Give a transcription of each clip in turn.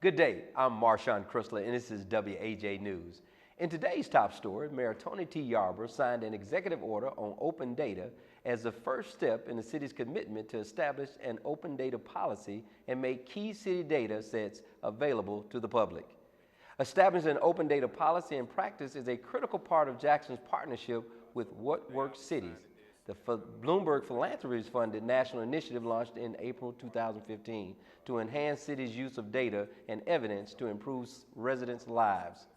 Good day, I'm Marshawn Chrysler, and this is WAJ News. In today's top story, Mayor Tony T. Yarber signed an executive order on open data as the first step in the city's commitment to establish an open data policy and make key city data sets available to the public. Establishing an open data policy and practice is a critical part of Jackson's partnership with What Works Cities, the Bloomberg Philanthropies-funded national initiative launched in April 2015 to enhance cities' use of data and evidence to improve residents' lives.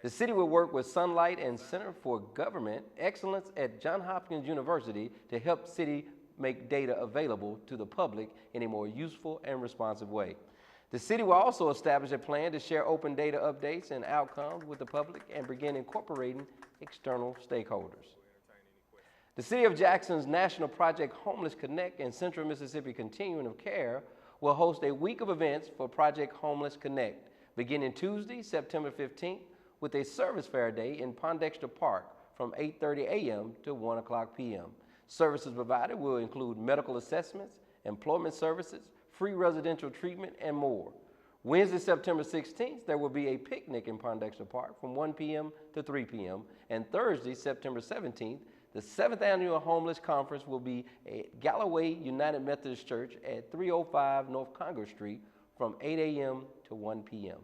The city will work with Sunlight and Center for Government Excellence at Johns Hopkins University to help city make data available to the public in a more useful and responsive way. The city will also establish a plan to share open data updates and outcomes with the public and begin incorporating external stakeholders. The City of Jackson's National Project Homeless Connect and Central Mississippi Continuum of Care will host a week of events for Project Homeless Connect, beginning Tuesday, September 15th, with a service fair day in Pondexter Park from 8:30 a.m. to 1 o'clock p.m. Services provided will include medical assessments, employment services, free residential treatment, and more. Wednesday, September 16th, there will be a picnic in Pondexter Park from 1 p.m. to 3 p.m. And Thursday, September 17th, the 7th Annual Homeless Conference will be at Galloway United Methodist Church at 305 North Congress Street from 8 a.m. to 1 p.m.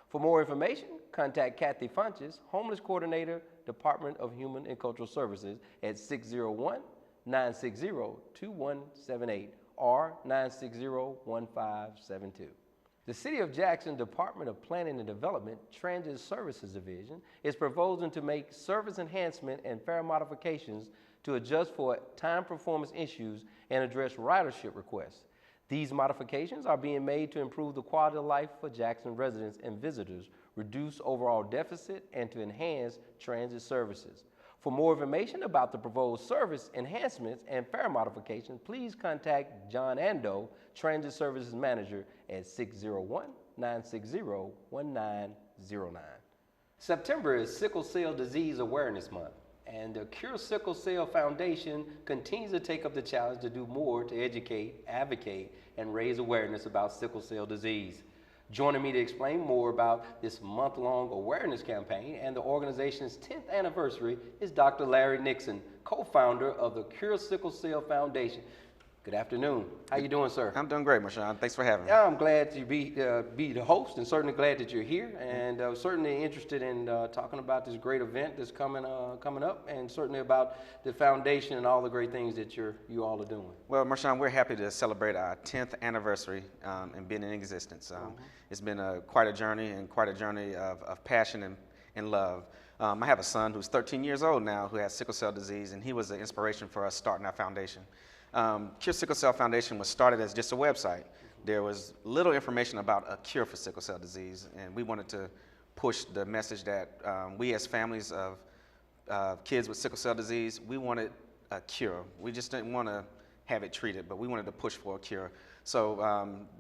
For more information, contact Kathy Funches, Homeless Coordinator, Department of Human and Cultural Services at 601-960-2178 or 960-1572. The City of Jackson Department of Planning and Development Transit Services Division is proposing to make service enhancement and fare modifications to adjust for time performance issues and address ridership requests. These modifications are being made to improve the quality of life for Jackson residents and visitors, reduce overall deficit, and to enhance transit services. For more information about the proposed service enhancements and fare modifications, please contact John Ando, Transit Services Manager at 601-960-1909. September is Sickle Cell Disease Awareness Month, and the Cure Sickle Cell Foundation continues to take up the challenge to do more to educate, advocate, and raise awareness about sickle cell disease. Joining me to explain more about this month-long awareness campaign and the organization's 10th anniversary is Dr. Larry Nixon, co-founder of the Cure Sickle Cell Foundation. Good afternoon. How you doing, sir? I'm doing great, Marshawn. Thanks for having me. Yeah, I'm glad to be the host, and certainly glad that you're here, and certainly interested in talking about this great event that's coming up, and certainly about the foundation and all the great things that you all are doing. Well, Marshawn, we're happy to celebrate our 10th anniversary and being in existence. It's been quite a journey of passion and love. I have a son who's 13 years old now who has sickle cell disease, and he was the inspiration for us starting our foundation. Cure Sickle Cell Foundation was started as just a website. There was little information about a cure for sickle cell disease, and we wanted to push the message that we as families of kids with sickle cell disease, we wanted a cure. We just didn't want to have it treated, but we wanted to push for a cure. So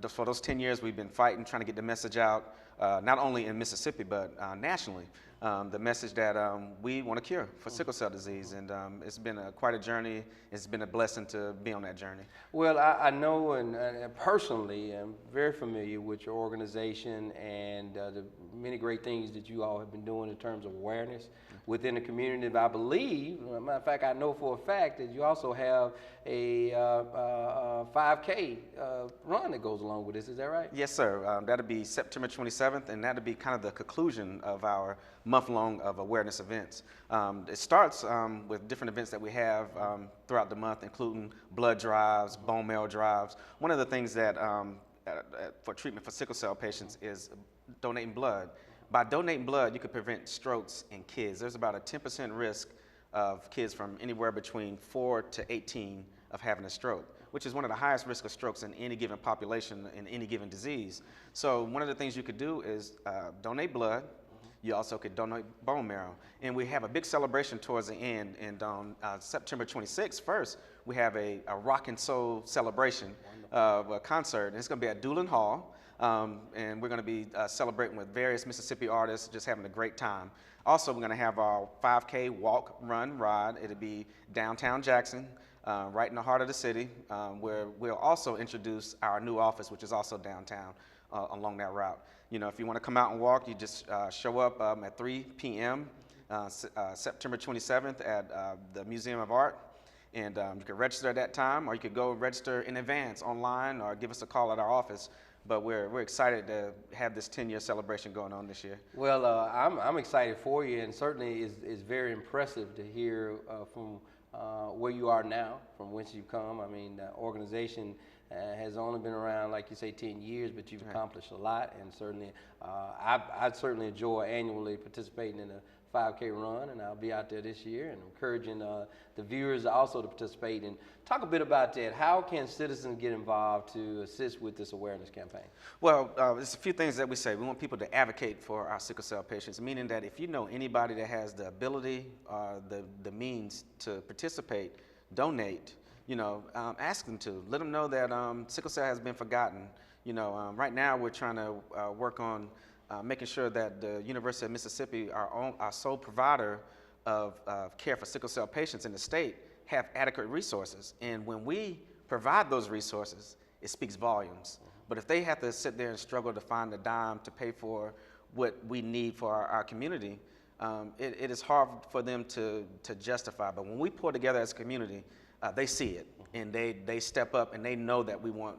for those 10 years, we've been fighting, trying to get the message out, not only in Mississippi, but nationally. The message that we want a cure for sickle cell disease, and it's been quite a journey. It's been a blessing to be on that journey. Well, I know, and personally, I'm very familiar with your organization and the many great things that you all have been doing in terms of awareness within the community. But I believe, as a matter of fact, I know for a fact that you also have a 5K run that goes along with this. Is that right? Yes, sir. That'll be September 27th, and that'll be kind of the conclusion of our month-long of awareness events. It starts with different events that we have throughout the month, including blood drives, bone marrow drives. One of the things that for treatment for sickle cell patients is donating blood. By donating blood, you could prevent strokes in kids. There's about a 10% risk of kids from anywhere between 4 to 18 of having a stroke, which is one of the highest risk of strokes in any given population in any given disease. So one of the things you could do is donate blood. You also could donate bone marrow. And we have a big celebration towards the end. And on September 26th, first, we have a rock and soul celebration of a concert. And it's going to be at Doolin Hall. And we're going to be celebrating with various Mississippi artists, just having a great time. Also, we're going to have our 5K walk, run, ride. It'll be downtown Jackson, right in the heart of the city, where we'll also introduce our new office, which is also downtown. along that route. You know, if you want to come out and walk, you just show up at 3 p.m. September 27th at the Museum of Art. And you can register at that time, or you could go register in advance online, or give us a call at our office. But we're excited to have this 10-year celebration going on this year. Well, I'm excited for you, and certainly it's very impressive to hear from where you are now, from whence you've come. I mean, the organization has only been around, like you say, 10 years, but you've accomplished a lot, and certainly I certainly enjoy annually participating in a 5K run, and I'll be out there this year, and encouraging the viewers also to participate. And talk a bit about that. How can citizens get involved to assist with this awareness campaign? Well, there's a few things that we say. We want people to advocate for our sickle cell patients, meaning that if you know anybody that has the ability or the means to participate, donate, you know, ask them to. Let them know that sickle cell has been forgotten. You know, right now we're trying to work on making sure that the University of Mississippi, our sole provider of care for sickle cell patients in the state, have adequate resources. And when we provide those resources, it speaks volumes. But if they have to sit there and struggle to find a dime to pay for what we need for our community, it is hard for them to justify. But when we pull together as a community, they see it, and they step up, and they know that we want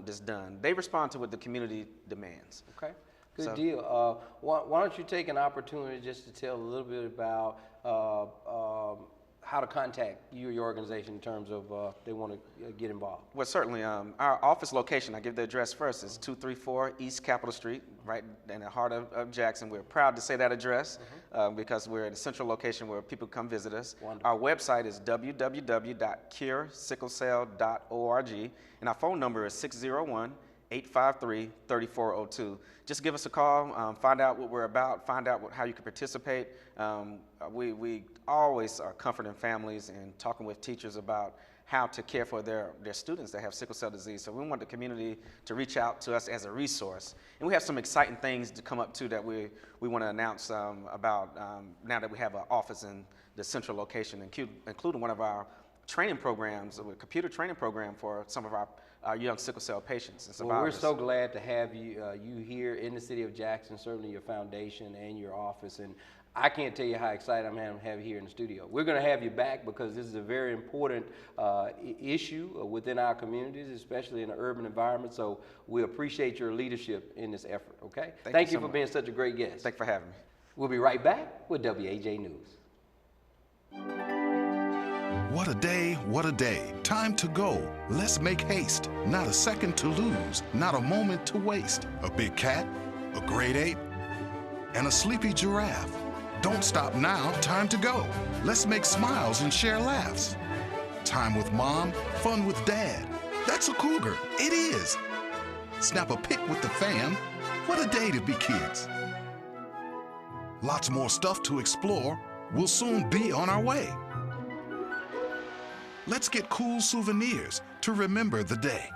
this done. They respond to what the community demands. Okay. Good deal. Why don't you take an opportunity just to tell a little bit about how to contact you or your organization in terms of they want to get involved? Well, certainly. Our office location, I give the address first, is 234 East Capitol Street, right in the heart of Jackson. We're proud to say that address because we're in a central location where people come visit us. Wonderful. Our website is www.curesicklecell.org, and our phone number is 601-853-3402. Just give us a call, find out what we're about, find out how you can participate. We always are comforting families and talking with teachers about how to care for their students that have sickle cell disease. So we want the community to reach out to us as a resource. And we have some exciting things to come up too that we want to announce about now that we have an office in the central location, including one of our training programs, a computer training program for some of our young sickle cell patients and survivors. Well, we're so glad to have you here in the city of Jackson, certainly your foundation and your office. And I can't tell you how excited I am to have you here in the studio. We're going to have you back because this is a very important issue within our communities, especially in an urban environment. So we appreciate your leadership in this effort, okay? Thank you for being such a great guest. Thanks for having me. We'll be right back with WAJ News. What a day, what a day. Time to go. Let's make haste. Not a second to lose, not a moment to waste. A big cat, a great ape, and a sleepy giraffe. Don't stop now, time to go. Let's make smiles and share laughs. Time with mom, fun with dad. That's a cougar, it is. Snap a pic with the fam. What a day to be kids. Lots more stuff to explore. We'll soon be on our way. Let's get cool souvenirs to remember the day.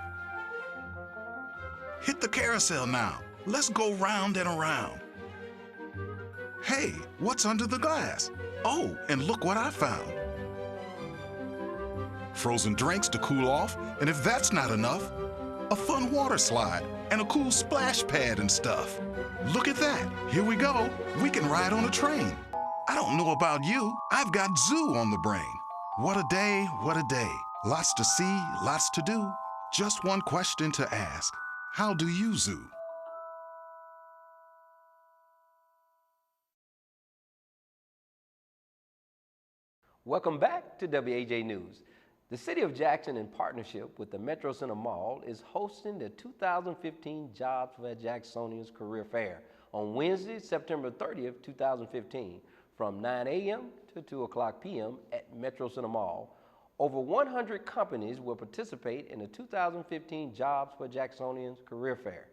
Hit the carousel now. Let's go round and around. Hey, what's under the glass? Oh, and look what I found. Frozen drinks to cool off, and if that's not enough, a fun water slide and a cool splash pad and stuff. Look at that. Here we go. We can ride on a train. I don't know about you. I've got zoo on the brain. What a day, what a day. Lots to see, lots to do. Just one question to ask. How do you zoo? Welcome back to WAJ News. The City of Jackson, in partnership with the Metro Center Mall, is hosting the 2015 Jobs for Jacksonians Career Fair on Wednesday, September 30th, 2015, from 9 a.m. to 2 o'clock p.m. at Metro Center Mall. Over 100 companies will participate in the 2015 Jobs for Jacksonians Career Fair.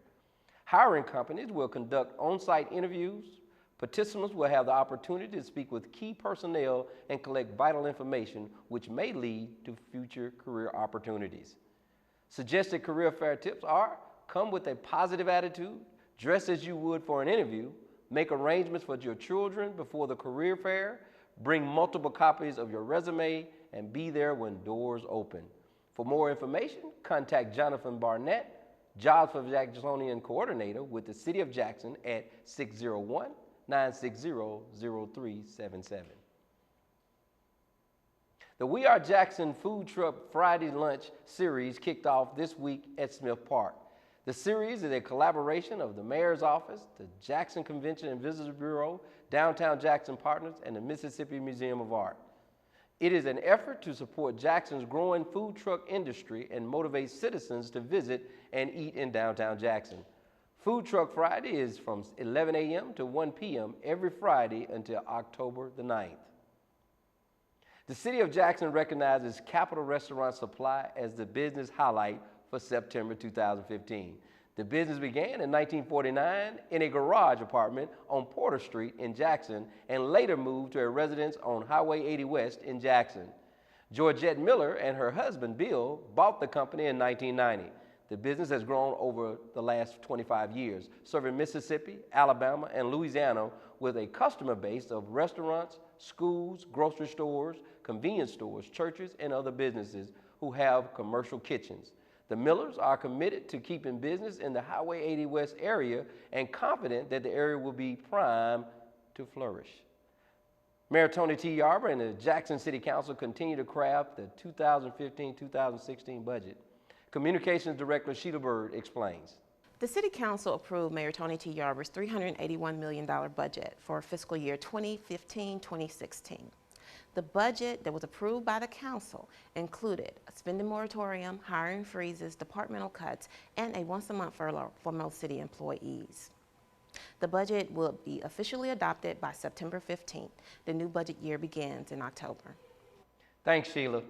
Hiring companies will conduct on-site interviews. Participants will have the opportunity to speak with key personnel and collect vital information which may lead to future career opportunities. Suggested career fair tips are: come with a positive attitude, dress as you would for an interview, make arrangements for your children before the career fair, bring multiple copies of your resume, and be there when doors open. For more information, contact Jonathan Barnett, Jobs for Jacksonian Coordinator with the City of Jackson at 601-960-0377. The We Are Jackson Food Truck Friday Lunch series kicked off this week at Smith Park. The series is a collaboration of the Mayor's Office, the Jackson Convention and Visitors Bureau, Downtown Jackson Partners, and the Mississippi Museum of Art. It is an effort to support Jackson's growing food truck industry and motivate citizens to visit and eat in downtown Jackson. Food Truck Friday is from 11 a.m. to 1 p.m. every Friday until October the 9th. The City of Jackson recognizes Capital Restaurant Supply as the business highlight for September 2015. The business began in 1949 in a garage apartment on Porter Street in Jackson and later moved to a residence on Highway 80 West in Jackson. Georgette Miller and her husband Bill bought the company in 1990. The business has grown over the last 25 years, serving Mississippi, Alabama, and Louisiana with a customer base of restaurants, schools, grocery stores, convenience stores, churches, and other businesses who have commercial kitchens. The Millers are committed to keeping business in the Highway 80 West area and confident that the area will be primed to flourish. Mayor Tony T. Yarber and the Jackson City Council continue to craft the 2015-2016 budget. Communications Director Sheila Bird explains. The City Council approved Mayor Tony T. Yarber's $381 million budget for fiscal year 2015-2016. The budget that was approved by the council included a spending moratorium, hiring freezes, departmental cuts, and a once-a-month furlough for most city employees. The budget will be officially adopted by September 15th. The new budget year begins in October. Thanks, Sheila.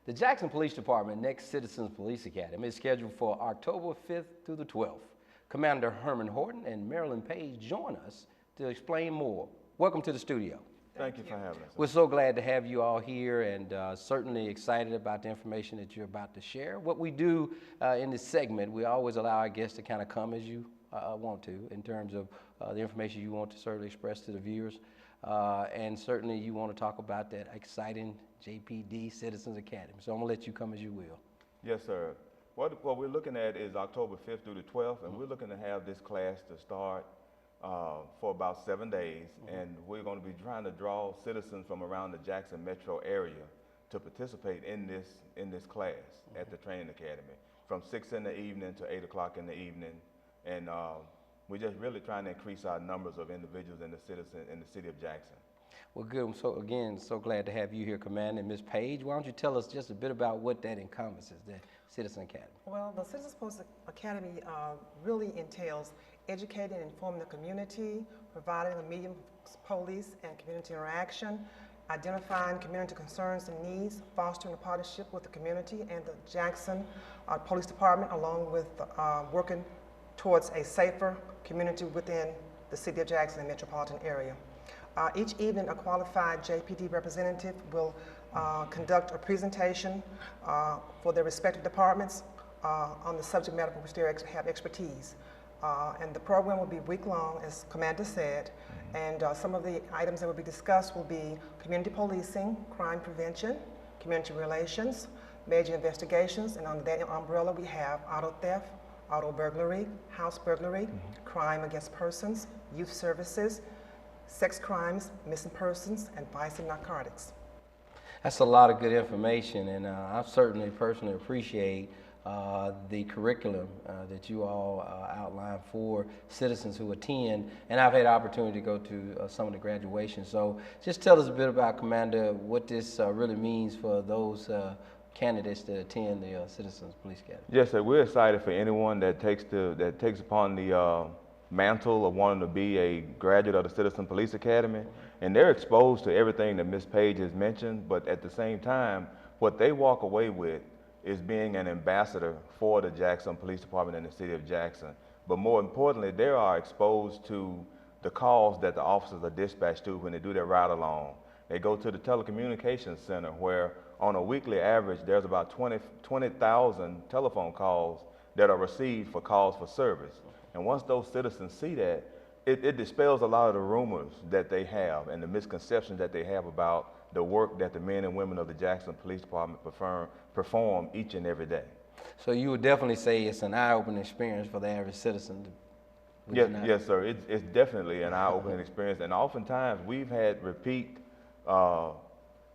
The Jackson Police Department next Citizens Police Academy is scheduled for October 5th through the 12th. Commander Herman Horton and Marilyn Page join us to explain more. Welcome to the studio. Thank you for having us. We're so glad to have you all here and certainly excited about the information that you're about to share. What we do in this segment, we always allow our guests to kind of come as you want to in terms of the information you want to certainly express to the viewers. And certainly you want to talk about that exciting JPD Citizens Academy. So I'm going to let you come as you will. Yes, sir. What we're looking at is October 5th through the 12th, and we're looking to have this class to start for about 7 days, and we're going to be trying to draw citizens from around the Jackson metro area to participate in this class at the training academy from 6 in the evening to 8 o'clock in the evening, and we're just really trying to increase our numbers of individuals in the city of Jackson. Well, good. So again, so glad to have you here, Commander. Ms. Page, why don't you tell us just a bit about what that encompasses, the Citizen Academy? Well, the Citizens Police Academy really entails educating and informing the community, providing a medium of police and community interaction, identifying community concerns and needs, fostering a partnership with the community and the Jackson Police Department, along with working towards a safer community within the City of Jackson and metropolitan area. Each evening, a qualified JPD representative will conduct a presentation for their respective departments on the subject matter for which they have expertise. And the program will be week-long, as Commander said, and some of the items that will be discussed will be community policing, crime prevention, community relations, major investigations, and under that umbrella we have auto theft, auto burglary, house burglary, crime against persons, youth services, sex crimes, missing persons, and vice and narcotics. That's a lot of good information, and I certainly personally appreciate the curriculum that you all outline for citizens who attend, and I've had the opportunity to go to some of the graduations. So just tell us a bit about, Commander, what this really means for those candidates to attend the Citizens Police Academy. Yes, sir. We're excited for anyone that takes upon the mantle of wanting to be a graduate of the Citizen Police Academy, and they're exposed to everything that Ms. Page has mentioned, but at the same time, what they walk away with is being an ambassador for the Jackson Police Department in the City of Jackson. But more importantly, they are exposed to the calls that the officers are dispatched to when they do their ride along. They go to the telecommunications center where on a weekly average there's about 20,000 telephone calls that are received for calls for service. And once those citizens see that, it dispels a lot of the rumors that they have and the misconceptions that they have about the work that the men and women of the Jackson Police Department perform each and every day. So you would definitely say it's an eye-opening experience for the average citizen. Yes, sir. It's definitely an eye-opening experience, and oftentimes we've had repeat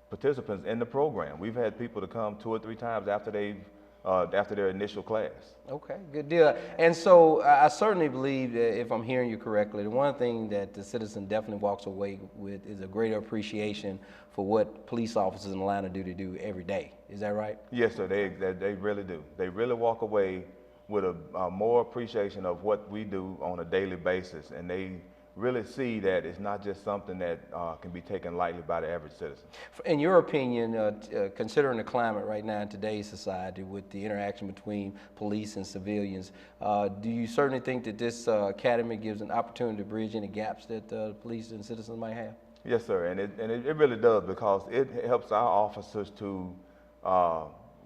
participants in the program. We've had people to come 2 or 3 times after their initial class. Okay, good deal. And so I certainly believe that if I'm hearing you correctly, the one thing that the citizen definitely walks away with is a greater appreciation for what police officers in Atlanta do every day. Is that right? Yes, sir. They really do. They really walk away with a more appreciation of what we do on a daily basis, and they really see that it's not just something that can be taken lightly by the average citizen. In your opinion, considering the climate right now in today's society with the interaction between police and civilians, do you certainly think that this academy gives an opportunity to bridge any gaps that police and citizens might have? Yes, sir, and it really does, because it helps our officers to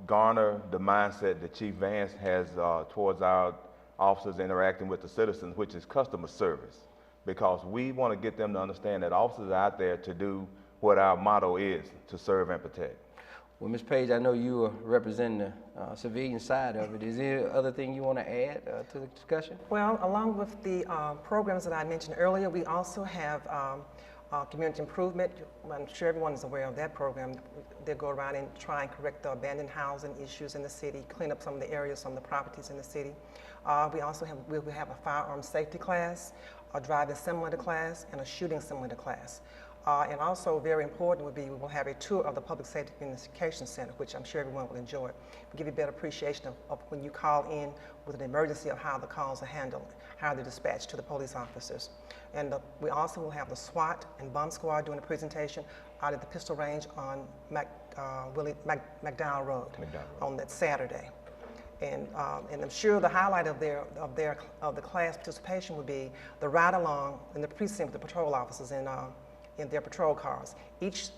garner the mindset that Chief Vance has towards our officers interacting with the citizens, which is customer service. Because we want to get them to understand that officers are out there to do what our motto is, to serve and protect. Well, Ms. Page, I know you are representing the civilian side of it. Is there other thing you want to add to the discussion? Well, along with the programs that I mentioned earlier, we also have community improvement. I'm sure everyone is aware of that program. They go around and try and correct the abandoned housing issues in the city, clean up some of the areas, some of the properties in the city. We also have a firearm safety class, a driving simulator class, and a shooting simulator class. And also very important would be we will have a tour of the Public Safety Communication Center, which I'm sure everyone will enjoy. We'll give you a better appreciation of when you call in with an emergency, of how the calls are handled, how they're dispatched to the police officers. And we also will have the SWAT and bomb squad doing a presentation out at the pistol range on McDowell Road on that Saturday. And I'm sure the highlight of the class participation would be the ride along in the precinct with the patrol officers in their patrol cars. Each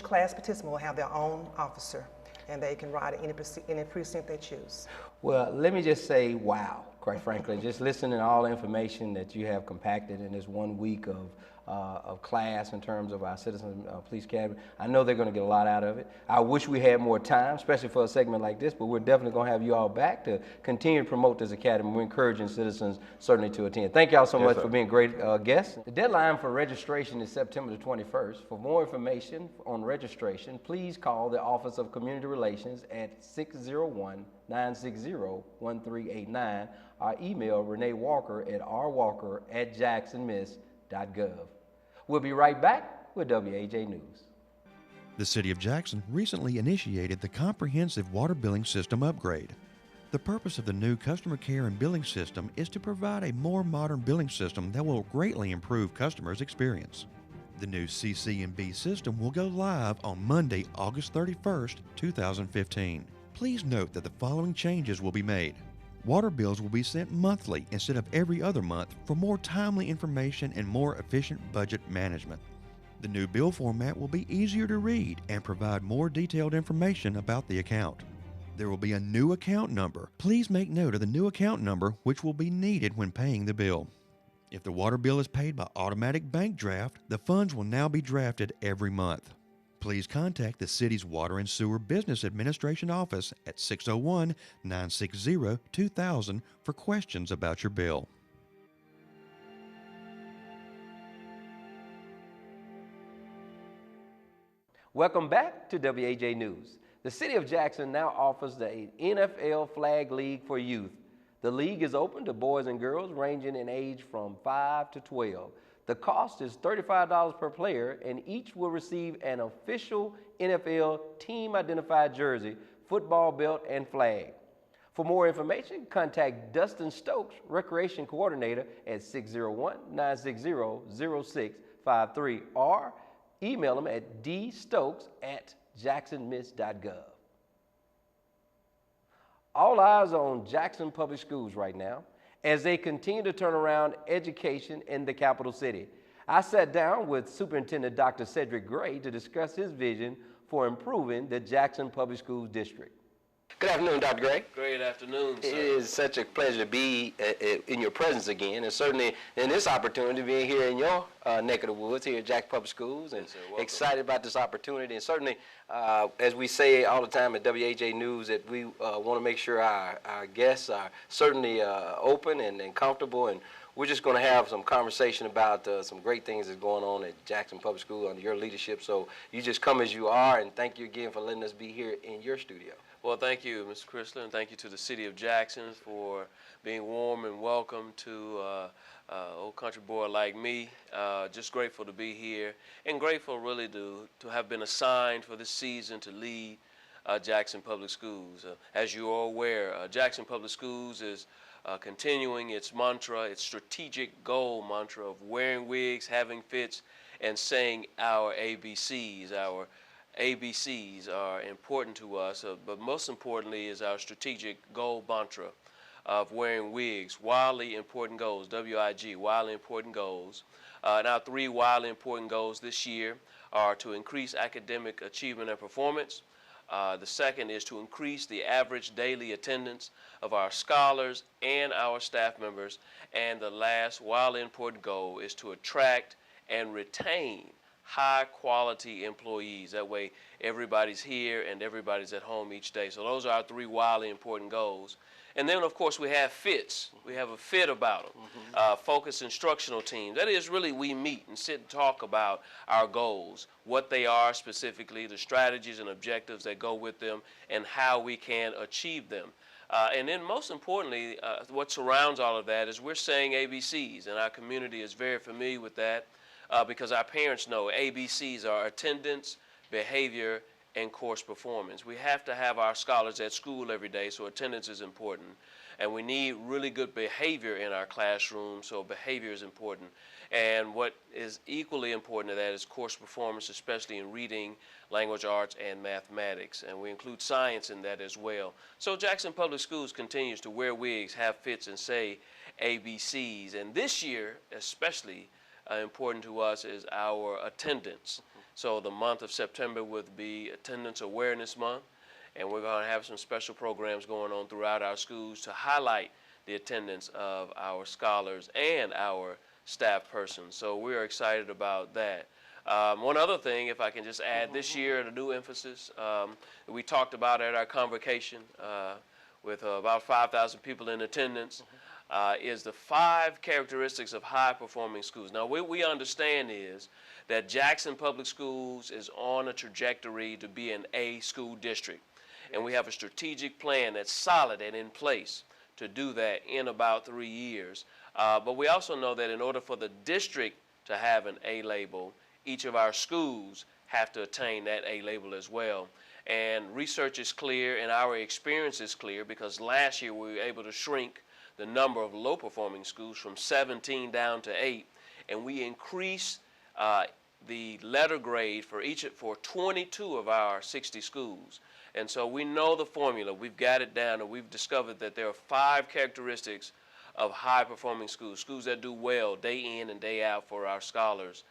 class participant will have their own officer, and they can ride at any precinct they choose. Well, let me just say, wow, quite frankly, just listening to all the information that you have compacted in this 1 week of class in terms of our Citizen Police Academy. I know they're going to get a lot out of it. I wish we had more time, especially for a segment like this, but we're definitely going to have you all back to continue to promote this academy. We're encouraging citizens certainly to attend. Thank y'all so much for being great guests. The deadline for registration is September the 21st. For more information on registration, please call the Office of Community Relations at 601-960-1389 or email Renee Walker at rwalker@jacksonmiss.gov. We'll be right back with WAJ News. The City of Jackson recently initiated the Comprehensive Water Billing System upgrade. The purpose of the new customer care and billing system is to provide a more modern billing system that will greatly improve customers' experience. The new CC&B system will go live on Monday, August 31st, 2015. Please note that the following changes will be made. Water bills will be sent monthly instead of every other month for more timely information and more efficient budget management. The new bill format will be easier to read and provide more detailed information about the account. There will be a new account number. Please make note of the new account number, which will be needed when paying the bill. If the water bill is paid by automatic bank draft, the funds will now be drafted every month. Please contact the city's Water and Sewer Business Administration office at 601-960-2000 for questions about your bill. Welcome back to WAJ News. The City of Jackson now offers the NFL Flag League for Youth. The league is open to boys and girls ranging in age from 5 to 12. The cost is $35 per player, and each will receive an official NFL team-identified jersey, football belt, and flag. For more information, contact Dustin Stokes, Recreation Coordinator, at 601-960-0653 or email him at dstokes@jacksonmiss.gov. All eyes are on Jackson Public Schools right now as they continue to turn around education in the capital city. I sat down with Superintendent Dr. Cedric Gray to discuss his vision for improving the Jackson Public Schools district. Good afternoon, Dr. Gray. Great afternoon, sir. It is such a pleasure to be in your presence again, and certainly in this opportunity, being here in your neck of the woods here at Jackson Public Schools, and excited about this opportunity. And certainly, as we say all the time at WAJ News, that we want to make sure our guests are certainly open and comfortable, and we're just going to have some conversation about some great things that's going on at Jackson Public School under your leadership. So you just come as you are, and thank you again for letting us be here in your studio. Well, thank you, Mr. Chrysler, and thank you to the City of Jackson for being warm and welcome to old country boy like me. Just grateful to be here, and grateful really to have been assigned for this season to lead Jackson Public Schools. As you are aware, Jackson Public Schools is continuing its mantra, its strategic goal mantra of wearing wigs, having fits, and saying our ABCs. Our ABCs are important to us, but most importantly is our strategic goal mantra of wearing wigs, wildly important goals, W-I-G, wildly important goals. And our three wildly important goals this year are to increase academic achievement and performance. The second is to increase the average daily attendance of our scholars and our staff members. And the last wildly important goal is to attract and retain high-quality employees. That way, everybody's here and everybody's at home each day. So those are our three wildly important goals. And then, of course, we have fits. We have a fit about them. Focused instructional teams. That is, really, we meet and sit and talk about our goals, what they are specifically, the strategies and objectives that go with them, and how we can achieve them. And then, most importantly, what surrounds all of that is we're saying ABCs, and our community is very familiar with that. Because our parents know ABCs are attendance, behavior, and course performance. We have to have our scholars at school every day, so attendance is important. And we need really good behavior in our classroom, so behavior is important. And what is equally important to that is course performance, especially in reading, language arts, and mathematics. And we include science in that as well. So Jackson Public Schools continues to wear wigs, have fits, and say ABCs. And this year, especially, important to us is our attendance. So the month of September would be Attendance Awareness Month, and we're going to have some special programs going on throughout our schools to highlight the attendance of our scholars and our staff persons. So we're excited about that. One other thing, if I can just add, this year, the new emphasis we talked about at our convocation with about 5,000 people in attendance, is the 5 characteristics of high-performing schools. Now, what we understand is that Jackson Public Schools is on a trajectory to be an A school district. And we have a strategic plan that's solid and in place to do that in about 3 years. But we also know that in order for the district to have an A label, each of our schools have to attain that A label as well. And research is clear, and our experience is clear, because last year we were able to shrink the number of low-performing schools from 17 down to 8, and we increased the letter grade for 22 of our 60 schools. And so we know the formula. We've got it down, and we've discovered that there are 5 characteristics of high-performing schools, schools that do well day in and day out for our scholars.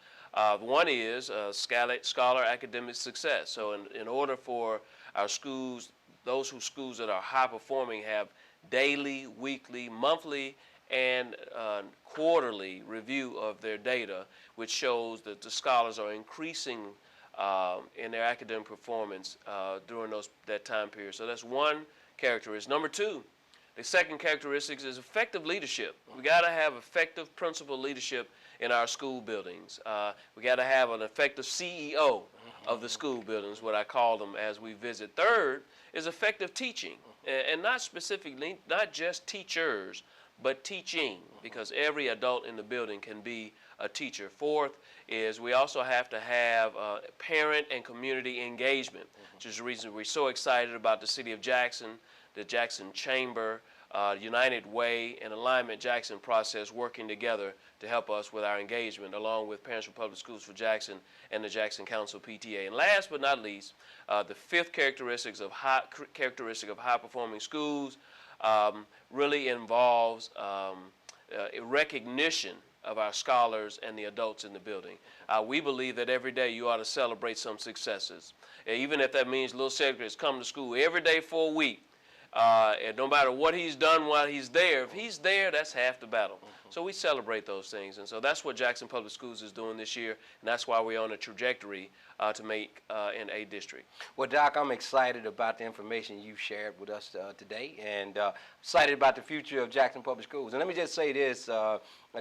One is scholar academic success. So in order for our schools, those schools that are high-performing have daily, weekly, monthly, and quarterly review of their data, which shows that the scholars are increasing in their academic performance during that time period. So that's one characteristic. Number 2, the second characteristic is effective leadership. We got to have effective principal leadership in our school buildings. We got to have an effective CEO of the school buildings, what I call them as we visit. Third is effective teaching, and not specifically, not just teachers, but teaching, because every adult in the building can be a teacher. Fourth is we also have to have parent and community engagement, which is the reason we're so excited about the City of Jackson, the Jackson Chamber, United Way, and Alignment Jackson process working together to help us with our engagement, along with Parents for Public Schools for Jackson and the Jackson Council PTA. And last but not least, the fifth characteristic of high-performing schools really involves a recognition of our scholars and the adults in the building. We believe that every day you ought to celebrate some successes. Even if that means little secretaries come to school every day for a week And no matter what he's done while he's there, if he's there, that's half the battle. So we celebrate those things. And so that's what Jackson Public Schools is doing this year, and that's why we're on a trajectory to make an A district. Well, Doc, I'm excited about the information you shared with us today, and excited about the future of Jackson Public Schools. And let me just say this,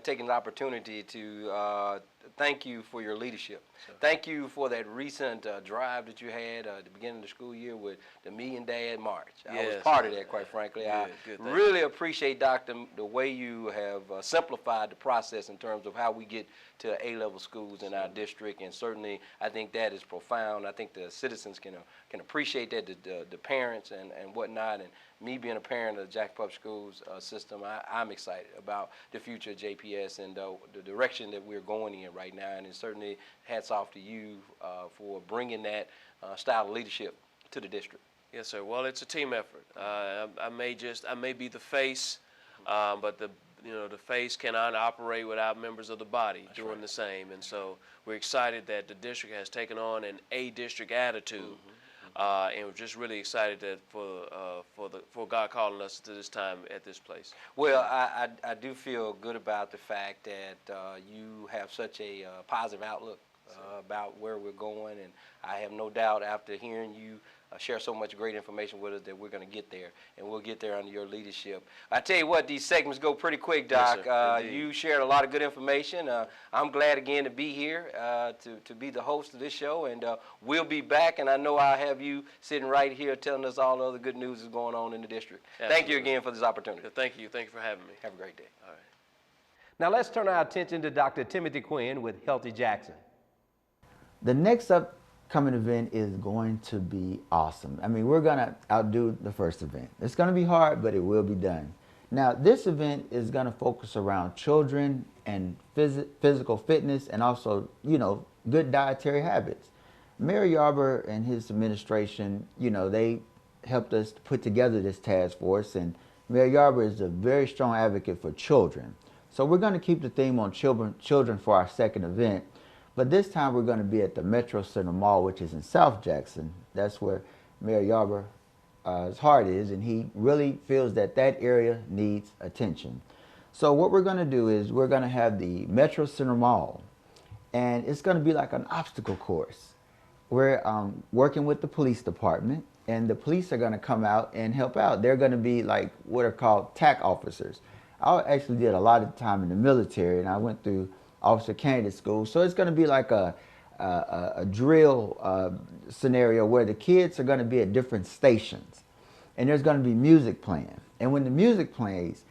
taking the opportunity to thank you for your leadership. Thank you for that recent drive that you had at the beginning of the school year with the Me and Dad March. I was part of that, quite frankly. I really appreciate, Doc, the way you have simplified the process in terms of how we get to A-level schools in our district, and certainly I think that is profound. I think the citizens can appreciate that, the parents and whatnot, and me being a parent of the Jackson Public Schools system, I'm excited about the future of JPS and the direction that we're going in right now, and certainly hats off to you for bringing that style of leadership to the district. Yes, sir. Well, it's a team effort. I may be the face, but the face cannot operate without members of the body doing the same. And so we're excited that the district has taken on an A district attitude. And we're just really excited that for God calling us to this time at this place. Well, I do feel good about the fact that you have such a positive outlook about where we're going, and I have no doubt after hearing you share so much great information with us that we're going to get there, and we'll get there under your leadership. I tell you what, these segments go pretty quick, Doc. Yes, you shared a lot of good information. I'm glad again to be here to be the host of this show, and we'll be back, and I know I'll have you sitting right here telling us all the other good news that's going on in the district. Absolutely. Thank you again for this opportunity. Thank you. Thank you for having me. Have a great day. All right. Now let's turn our attention to Dr. Timothy Quinn with Healthy Jackson. The next upcoming event is going to be awesome. I mean, we're going to outdo the first event. It's going to be hard, but it will be done. Now, this event is going to focus around children and physical fitness and also, good dietary habits. Mayor Yarber and his administration, they helped us put together this task force, and Mayor Yarber is a very strong advocate for children. So we're going to keep the theme on children for our second event. But this time we're going to be at the Metro Center Mall, which is in South Jackson. That's where Mayor Yarber's heart is, and he really feels that that area needs attention. So what we're going to do is we're going to have the Metro Center Mall, and it's going to be like an obstacle course. We're working with the police department, and the police are going to come out and help out. They're going to be like what are called TAC officers. I actually did a lot of time in the military, and I went through officer candidate school. So it's going to be like a drill scenario where the kids are going to be at different stations, and there's going to be music playing. And when the music plays,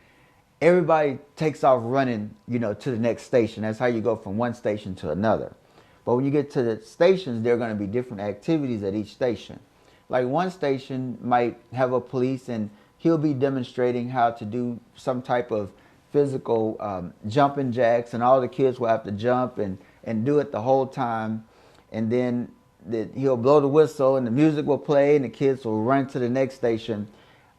everybody takes off running, to the next station. That's how you go from one station to another. But when you get to the stations, there are going to be different activities at each station. Like one station might have a police, and he'll be demonstrating how to do some type of physical jumping jacks, and all the kids will have to jump and do it the whole time. And then he'll blow the whistle and the music will play and the kids will run to the next station.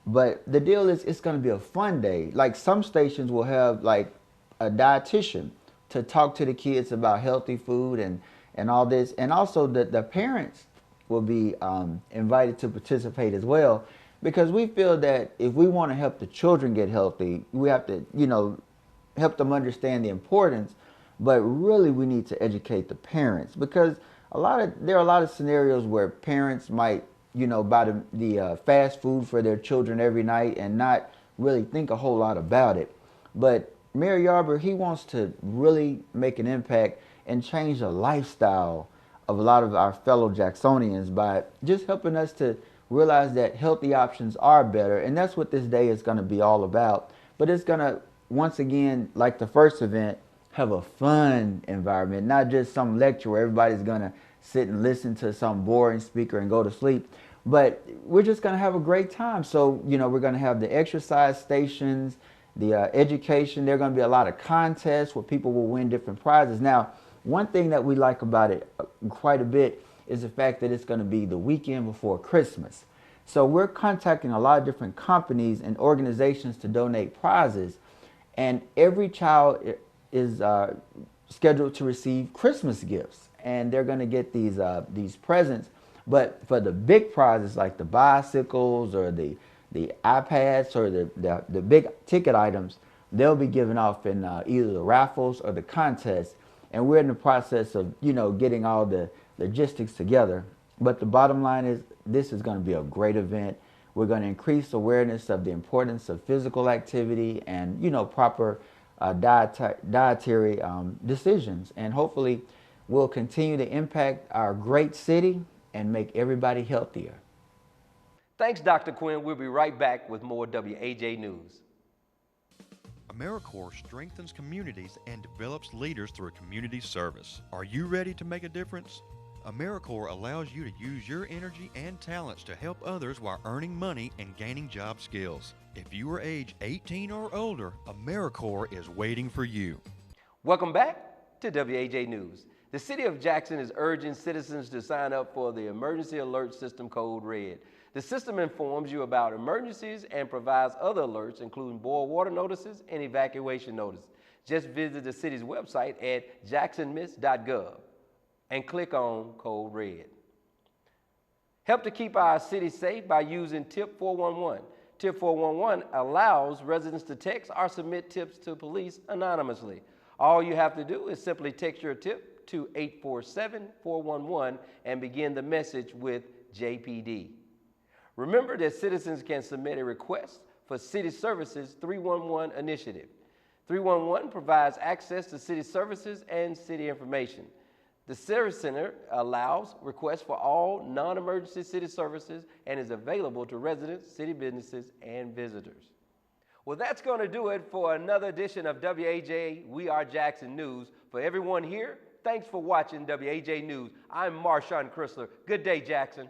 But the deal is it's going to be a fun day. Like some stations will have like a dietitian to talk to the kids about healthy food and all this. And also the parents will be invited to participate as well. Because we feel that if we want to help the children get healthy, we have to, help them understand the importance. But really, we need to educate the parents, because there are a lot of scenarios where parents might, buy the fast food for their children every night and not really think a whole lot about it. But Mayor Yarber, he wants to really make an impact and change the lifestyle of a lot of our fellow Jacksonians by just helping us to realize that healthy options are better, and that's what this day is going to be all about. But it's going to, once again, like the first event, have a fun environment, not just some lecture where everybody's going to sit and listen to some boring speaker and go to sleep, but we're just going to have a great time. So, we're going to have the exercise stations, the education. There are going to be a lot of contests where people will win different prizes. Now, one thing that we like about it quite a bit is the fact that it's going to be the weekend before Christmas. So we're contacting a lot of different companies and organizations to donate prizes, and every child is scheduled to receive Christmas gifts, and they're going to get these presents. But for the big prizes like the bicycles or the the iPads or the big ticket items, they'll be given off in either the raffles or the contests. And we're in the process of, getting all the logistics together. But the bottom line is, this is going to be a great event. We're going to increase awareness of the importance of physical activity and, proper dietary decisions. And hopefully we'll continue to impact our great city and make everybody healthier. Thanks, Dr. Quinn. We'll be right back with more WAJ News. AmeriCorps strengthens communities and develops leaders through community service. Are you ready to make a difference? AmeriCorps allows you to use your energy and talents to help others while earning money and gaining job skills. If you are age 18 or older, AmeriCorps is waiting for you. Welcome back to WAJ News. The City of Jackson is urging citizens to sign up for the Emergency Alert System Code Red. The system informs you about emergencies and provides other alerts, including boil water notices and evacuation notices. Just visit the city's website at jacksonmiss.gov and click on Code Red. Help to keep our city safe by using Tip 411. Tip 411 allows residents to text or submit tips to police anonymously. All you have to do is simply text your tip to 847-411 and begin the message with JPD. Remember that citizens can submit a request for City Services 311 initiative. 311 provides access to city services and city information. The Service Center allows requests for all non-emergency city services and is available to residents, city businesses, and visitors. Well, that's going to do it for another edition of WAJ We Are Jackson News. For everyone here, thanks for watching WAJ News. I'm Marshawn Chrysler. Good day, Jackson.